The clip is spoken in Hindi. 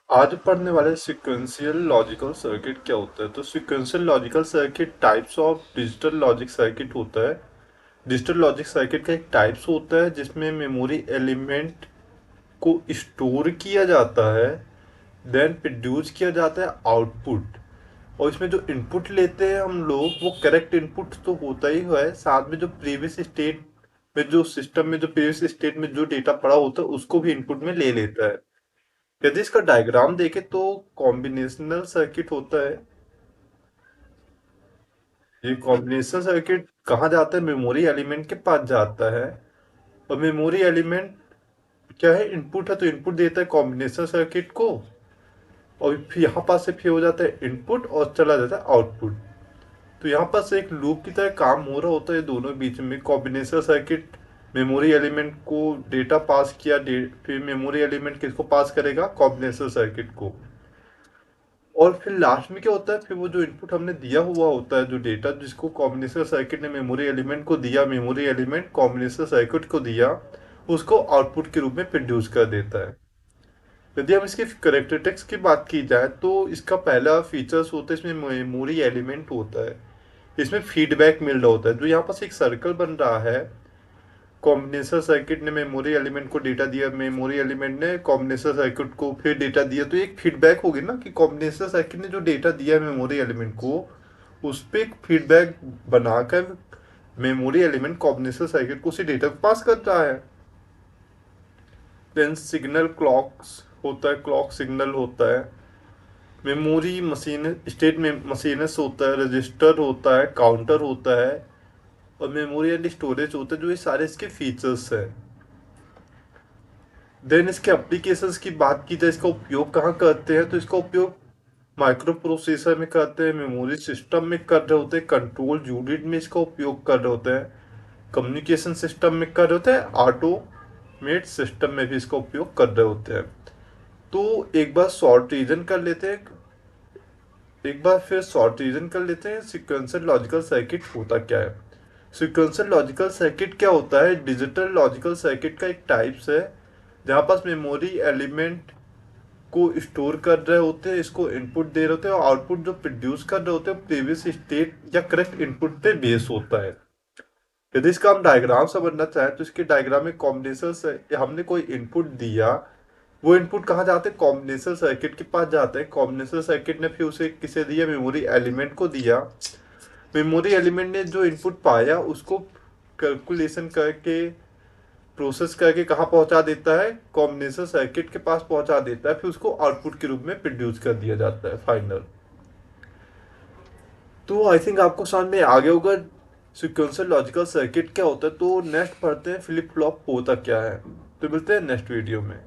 आज पढ़ने वाले सिक्वेंशियल लॉजिकल सर्किट क्या होता है। तो sequential logical circuit types of digital logic circuit होता है। डिजिटल लॉजिक सर्किट का एक टाइप्स होता है जिसमें मेमोरी एलिमेंट को स्टोर किया जाता है, देन प्रोड्यूस किया जाता है आउटपुट। और इसमें जो इनपुट लेते हैं हम लोग वो करेक्ट इनपुट तो होता ही है, साथ में जो प्रीवियस स्टेट में जो सिस्टम में जो प्रीवियस स्टेट में जो डेटा पड़ा होता है उसको भी इनपुट में ले लेता है। यदि इसका डायग्राम देखें तो कॉम्बिनेशनल सर्किट होता है। ये कॉम्बिनेशनल सर्किट कहाँ जाता है, मेमोरी एलिमेंट के पास जाता है। और मेमोरी एलिमेंट क्या है, इनपुट है, तो इनपुट देता है कॉम्बिनेशनल सर्किट को। और फिर यहाँ पास से फिर हो जाता है इनपुट और चला जाता है आउटपुट। तो यहाँ पास एक लूप की तरह काम हो रहा होता है दोनों बीच में। कॉम्बिनेशनल सर्किट मेमोरी एलिमेंट को डेटा पास किया, फिर मेमोरी एलिमेंट किसको पास करेगा, कॉम्बिनेशनल सर्किट को। और फिर लास्ट में क्या होता है, फिर वो जो इनपुट हमने दिया हुआ होता है, जो डेटा जिसको कॉम्बिनेशनल सर्किट ने मेमोरी एलिमेंट को दिया, मेमोरी एलिमेंट कॉम्बिनेशनल सर्किट को दिया, उसको आउटपुट के रूप में प्रोड्यूस कर देता है। यदि हम इसके करेक्टरिस्टिक्स की बात की जाए तो इसका पहला फीचर्स होता है, इसमें मेमोरी एलिमेंट होता है, इसमें फीडबैक मिल रहा होता है। जो यहाँ पास एक सर्कल बन रहा है, कॉम्बिनेशनल सर्किट ने मेमोरी एलिमेंट को डेटा दिया, मेमोरी एलिमेंट ने कॉम्बिनेशनल सर्किट को फिर डेटा दिया, तो एक फीडबैक होगी ना कि कॉम्बिनेशनल सर्किट ने जो डेटा दिया है मेमोरी एलिमेंट को, उस पर एक फीडबैक बनाकर मेमोरी एलिमेंट कॉम्बिनेशनल सर्किट को उसी डेटा को पास करता है। देन सिग्नल क्लॉक्स होता है, क्लॉक सिग्नल होता है। मेमोरी मशीन स्टेट में मशीनस होता है, रजिस्टर होता है, काउंटर होता है, और मेमोरी एंड स्टोरेज होता है। जो ये सारे इसके फीचर्स हैं। देन इसके एप्लीकेशंस की बात की जाए, इसका उपयोग कहाँ करते हैं, तो इसका उपयोग माइक्रो प्रोसेसर में करते हैं, मेमोरी सिस्टम में कर रहे होते हैं, कंट्रोल यूनिट में इसका उपयोग कर रहे होते हैं, कम्युनिकेशन सिस्टम में कर रहे होते हैं, ऑटोमेट सिस्टम में भी इसका उपयोग कर रहे होते हैं। तो एक बार शॉर्ट रीजन कर लेते हैं, एक बार फिर शॉर्ट रीजन कर लेते हैं सिक्वेंशियल लॉजिकल सर्किट होता क्या है। सिक्वेंशियल लॉजिकल सर्किट क्या होता है, डिजिटल लॉजिकल सर्किट का एक टाइप्स है जहाँ पास मेमोरी एलिमेंट को स्टोर कर रहे होते हैं, इसको इनपुट दे रहे होते हैं, और आउटपुट जो प्रोड्यूस कर रहे होते हैं प्रीवियस स्टेट या करेक्ट इनपुट पे बेस होता है। यदि इसका हम डायग्राम समझना चाहें तो इसके डायग्राम में कॉम्बिनेशन से हमने कोई इनपुट दिया, वो इनपुट कहाँ जाते हैं, कॉम्बिनेशन सर्किट के पास जाते हैं। कॉम्बिनेशन सर्किट ने फिर उसे किसे दिया, मेमोरी एलिमेंट को दिया। मेमोरी एलिमेंट ने जो इनपुट पाया उसको कैलकुलेशन करके, प्रोसेस करके कहाँ पहुंचा देता है, कॉम्बिनेशन सर्किट के पास पहुंचा देता है, फिर उसको आउटपुट के रूप में प्रोड्यूस कर दिया जाता है फाइनल। तो आई थिंक आपको समझ में आ गया होगा सिक्वेंशियल लॉजिकल सर्किट क्या होता है। तो नेक्स्ट पढ़ते हैं फ्लिप फ्लॉप होता क्या है। तो मिलते हैं नेक्स्ट वीडियो में।